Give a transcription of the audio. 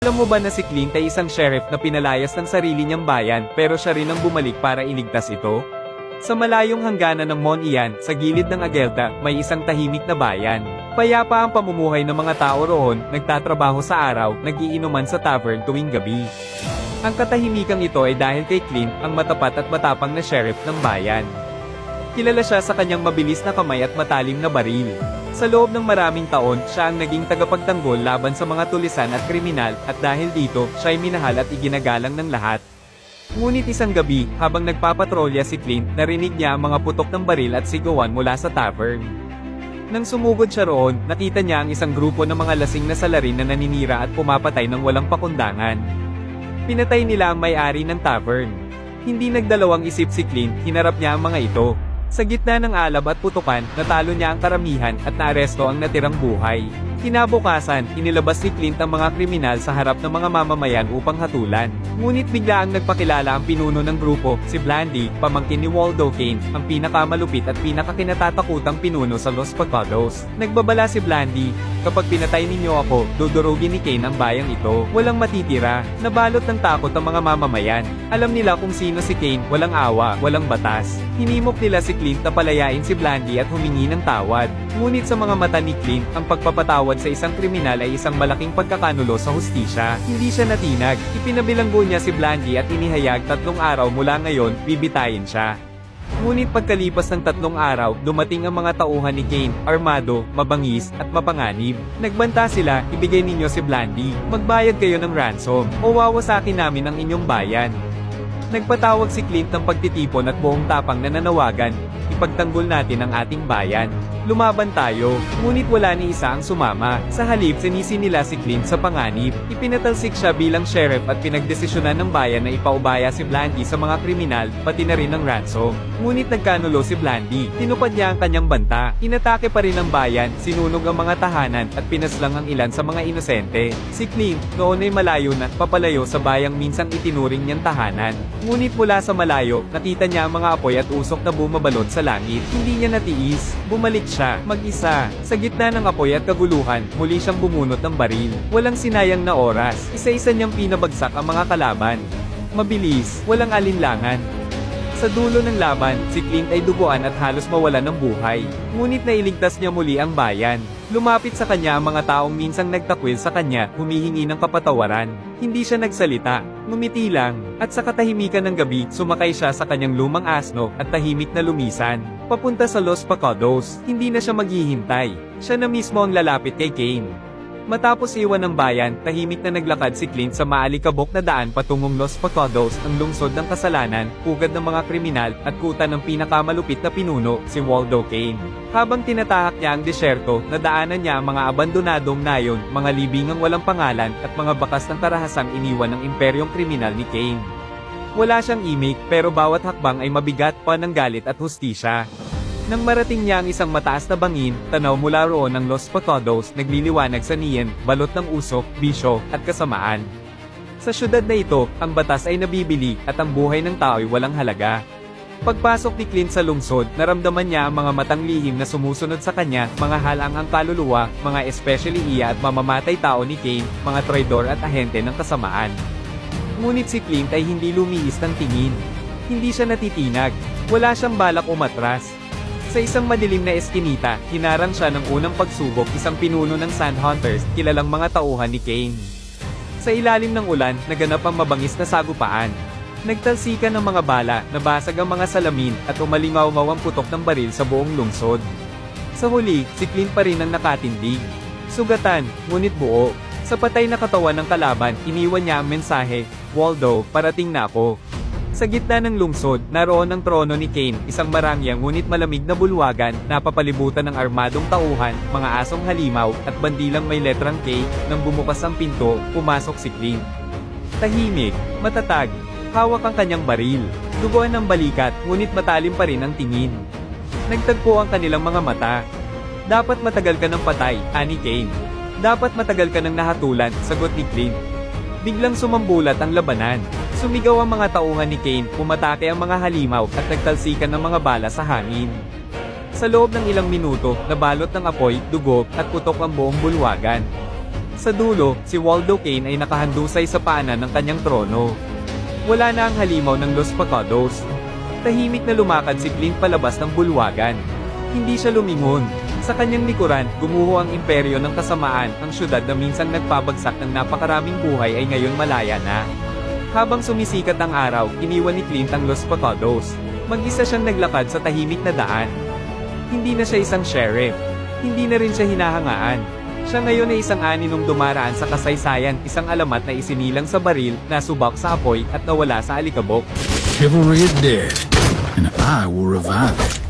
Alam mo ba na si Clint ay isang sheriff na pinalayas ng sarili niyang bayan pero siya rin ang bumalik para iligtas ito? Sa malayong hangganan ng Mount Ian, sa gilid ng Agelta, may isang tahimik na bayan. Payapa ang pamumuhay ng mga tao roon, nagtatrabaho sa araw, nagiinuman sa tavern tuwing gabi. Ang katahimikang ito ay dahil kay Clint, ang matapat at matapang na sheriff ng bayan. Kilala siya sa kanyang mabilis na kamay at matalim na baril. Sa loob ng maraming taon, siya ang naging tagapagtanggol laban sa mga tulisan at kriminal, at dahil dito, siya ay minahal at iginagalang ng lahat. Ngunit isang gabi, habang nagpapatrolya si Clint, narinig niya ang mga putok ng baril at sigawan mula sa tavern. Nang sumugod siya roon, nakita niya ang isang grupo ng mga lasing na salarin na naninira at pumapatay ng walang pakundangan. Pinatay nila ang may-ari ng tavern. Hindi nagdalawang isip si Clint, hinarap niya ang mga ito. Sa gitna ng alab at putukan, natalo niya ang karamihan at naaresto ang natirang buhay. Kinabukasan, inilabas ni Clint ang mga kriminal sa harap ng mga mamamayan upang hatulan. Ngunit bigla ang nagpakilala ang pinuno ng grupo, si Blandy, pamangkin ni Waldo Kane, ang pinakamalupit at pinakakinatatakutang pinuno sa Los Pecados. Nagbabala si Blandy, "Kapag pinatay ninyo ako, dudurugin ni Kane ang bayang ito. Walang matitira." Nabalot ng takot ang mga mamamayan. Alam nila kung sino si Kane, walang awa, walang batas. Hinimok nila si Clint na palayain si Blandy at humingi ng tawad. Ngunit sa mga mata ni Clint, ang pagpapatawad sa isang kriminal ay isang malaking pagkakanulo sa hustisya. Hindi siya natinag. Ipinabilanggo niya si Blandy at inihayag 3 araw mula ngayon, bibitayin siya. Ngunit pagkalipas ng 3 araw, dumating ang mga tauhan ni Kane, armado, mabangis, at mapanganib. Nagbanta sila, "Ibigay ninyo si Blandy. Magbayad kayo ng ransom, o wawasakin namin ang inyong bayan." Nagpatawag si Clint ng pagtitipon at buong tapang na nanawagan, "Ipagtanggol natin ang ating bayan. Lumaban tayo." Ngunit wala ni isa ang sumama. Sa halip, sinisi nila si Clint sa panganib. Ipinatalsik siya bilang sheriff at pinagdesisyonan ng bayan na ipaubaya si Blandy sa mga kriminal, pati na rin ng ransom. Ngunit nagkanulo si Blandy. Tinupad niya ang kanyang banta. Inatake pa rin ang bayan, sinunog ang mga tahanan, at pinaslang ang ilan sa mga inosente. Si Clint, noon ay malayo na, papalayo sa bayang minsang itinuring niyang tahanan. Ngunit mula sa malayo, nakita niya ang mga apoy at usok na bumabalot sa langit. Hindi niya natiis. Bumalik siya, mag-isa. Sa gitna ng apoy at kaguluhan, muli siyang bumunot ng baril. Walang sinayang na oras. Isa-isa niyang pinabagsak ang mga kalaban. Mabilis, walang alinlangan. Sa dulo ng laban, si Clint ay duguan at halos mawalan ng buhay. Ngunit nailigtas niya muli ang bayan. Lumapit sa kanya ang mga taong minsang nagtakwil sa kanya, humihingi ng kapatawaran. Hindi siya nagsalita, ngumiti lang, at sa katahimikan ng gabi, sumakay siya sa kanyang lumang asno at tahimik na lumisan. Papunta sa Los Pecados, hindi na siya maghihintay. Siya na mismo ang lalapit kay Kane. Matapos iwan ng bayan, tahimik na naglakad si Clint sa maalikabok na daan patungong Los Pecados, ang lungsod ng kasalanan, pugad ng mga kriminal, at kuta ng pinakamalupit na pinuno, si Waldo Kane. Habang tinatahak niya ang desyerto, nadaanan niya ang mga abandonadong nayon, mga libingang walang pangalan, at mga bakas ng karahasang iniwan ng imperyong kriminal ni Kane. Wala siyang imik, pero bawat hakbang ay mabigat pa ng galit at hustisya. Nang marating niya ang isang mataas na bangin, tanaw mula roon ng Los Pecados, nagliliwanag sa niyan, balot ng usok, bisyo, at kasamaan. Sa syudad na ito, ang batas ay nabibili, at ang buhay ng tao ay walang halaga. Pagpasok ni Clint sa lungsod, naramdaman niya ang mga matang lihim na sumusunod sa kanya, mga halangang kaluluwa, mga especially iya at mamamatay tao ni Kane, mga traidor at ahente ng kasamaan. Ngunit si Clint ay hindi lumiis ng tingin. Hindi siya natitinag. Wala siyang balak umatras. Sa isang madilim na eskinita, hinarang siya ng unang pagsubok, isang pinuno ng Sandhunters, kilalang mga tauhan ni Kane. Sa ilalim ng ulan, naganap ang mabangis na sagupaan. Nagtalsikan ng mga bala, nabasag ang mga salamin, at umalingaw-ngaw ang putok ng baril sa buong lungsod. Sa huli, si Clint pa rin ang nakatindig. Sugatan, ngunit buo. Sa patay na katawan ng kalaban, iniwan niya ang mensahe, "Waldo, parating na ako." Sa gitna ng lungsod, naroon ang trono ni Kane, isang marangyang ngunit malamig na bulwagan, napapalibutan ng armadong tauhan, mga asong halimaw, at bandilang may letrang K. Nang bumukas ang pinto, pumasok si Clint. Tahimik, matatag, hawak ang kanyang baril, duguan ng balikat, ngunit matalim pa rin ang tingin. Nagtagpo ang kanilang mga mata. "Dapat matagal ka ng patay, ani Kane. Dapat matagal ka ng nahatulan," sagot ni Clint. Biglang sumambulat ang labanan. Sumigaw ang mga tauhan ni Kane, pumatake ang mga halimaw, at nagtalsikan ng mga bala sa hangin. Sa loob ng ilang minuto, nabalot ng apoy, dugo, at putok ang buong bulwagan. Sa dulo, si Waldo Kane ay nakahandusay sa paanan ng kanyang trono. Wala na ang halimaw ng Los Pecados. Tahimik na lumakad si Clint palabas ng bulwagan. Hindi siya lumingon. Sa kanyang likuran, gumuho ang imperyo ng kasamaan, ang syudad na minsang nagpabagsak ng napakaraming buhay ay ngayon malaya na. Habang sumisikat ang araw, iniwan ni Clint ang Los Pecados. Mag-isa siyang naglakad sa tahimik na daan. Hindi na siya isang sheriff. Hindi na rin siya hinahangaan. Siya ngayon ay isang aninong dumaraan sa kasaysayan, isang alamat na isinilang sa baril, nasubak sa apoy, at nawala sa alikabok. Chivalry is dead, and I will revive it.